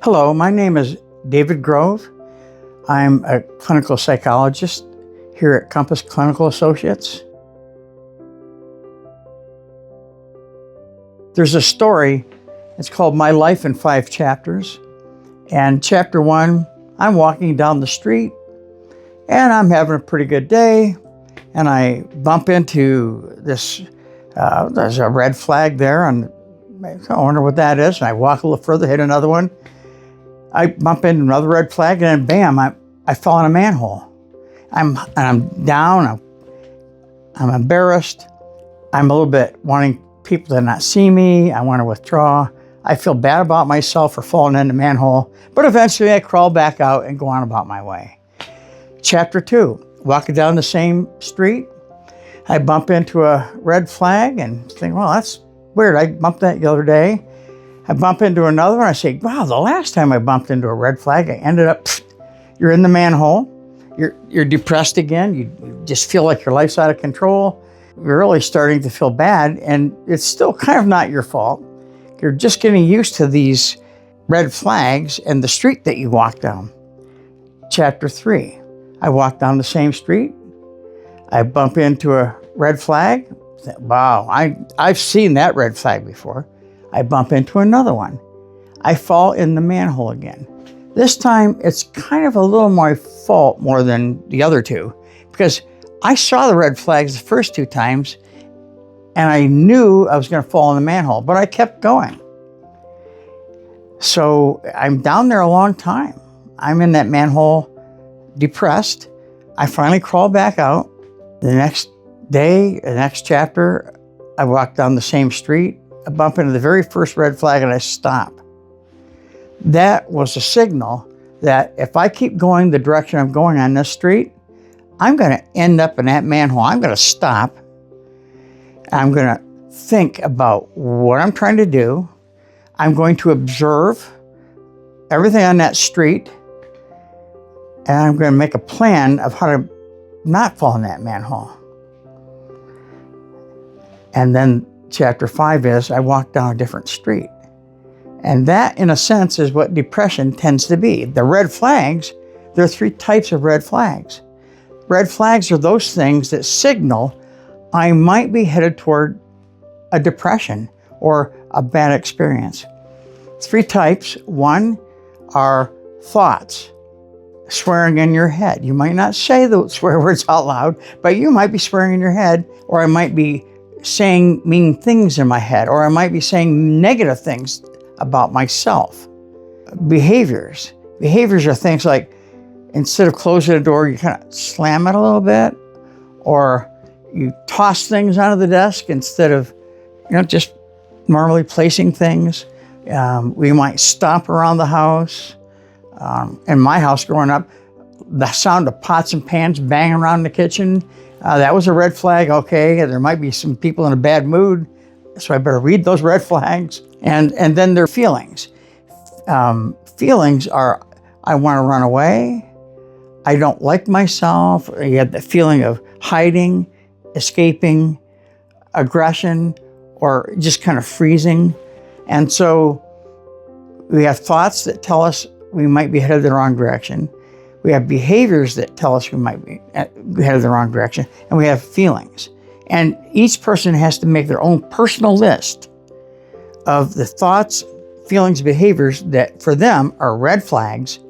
Hello, my name is David Grove. I'm a clinical psychologist here at Compass Clinical Associates. There's a story, it's called My Life in 5 Chapters. And chapter 1, I'm walking down the street and I'm having a pretty good day. And I bump into this, there's a red flag there, and I wonder what that is. And I walk a little further, hit another one. I bump into another red flag, and then bam, I fall in a manhole. I'm down, I'm embarrassed. I'm a little bit wanting people to not see me. I want to withdraw. I feel bad about myself for falling in the manhole, but eventually I crawl back out and go on about my way. Chapter 2, walking down the same street, I bump into a red flag and think, well, that's weird. I bumped that the other day. I bump into another one. I say, wow, the last time I bumped into a red flag, I ended up, you're in the manhole. You're depressed again. You just feel like your life's out of control. You're really starting to feel bad, and it's still kind of not your fault. You're just getting used to these red flags and the street that you walk down. Chapter 3, I walk down the same street. I bump into a red flag. Wow, I've seen that red flag before. I bump into another one. I fall in the manhole again. This time, it's kind of a little my fault more than the other two, because I saw the red flags the first 2 times, and I knew I was going to fall in the manhole, but I kept going. So I'm down there a long time. I'm in that manhole, depressed. I finally crawl back out. The next day, the next chapter, I walk down the same street. I bump into the very first red flag and I stop. That was a signal that if I keep going the direction I'm going on this street, I'm going to end up in that manhole. I'm going to stop. I'm going to think about what I'm trying to do. I'm going to observe everything on that street, and I'm going to make a plan of how to not fall in that manhole. And then chapter 5 is I walk down a different street. And that, in a sense, is what depression tends to be. The red flags, there are 3 types of red flags. Red flags are those things that signal I might be headed toward a depression or a bad experience. 3 types. 1 are thoughts, swearing in your head. You might not say the swear words out loud, but you might be swearing in your head, or I might be saying mean things in my head, or I might be saying negative things about myself. Behaviors. Behaviors are things like, instead of closing the door, you kind of slam it a little bit, or you toss things onto the desk instead of, just normally placing things. We might stomp around the house. In my house growing up, the sound of pots and pans banging around the kitchen, that was a red flag. Okay, there might be some people in a bad mood, so I better read those red flags. And then there are feelings. Feelings are, I want to run away. I don't like myself. You have the feeling of hiding, escaping, aggression, or just kind of freezing. And so we have thoughts that tell us we might be headed the wrong direction. We have behaviors that tell us we might be headed the wrong direction. And we have feelings. And each person has to make their own personal list of the thoughts, feelings, behaviors that for them are red flags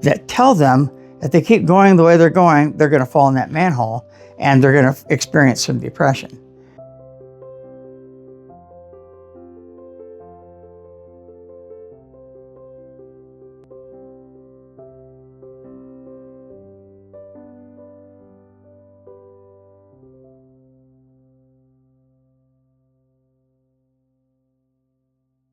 that tell them if they keep going the way they're going to fall in that manhole and they're going to experience some depression.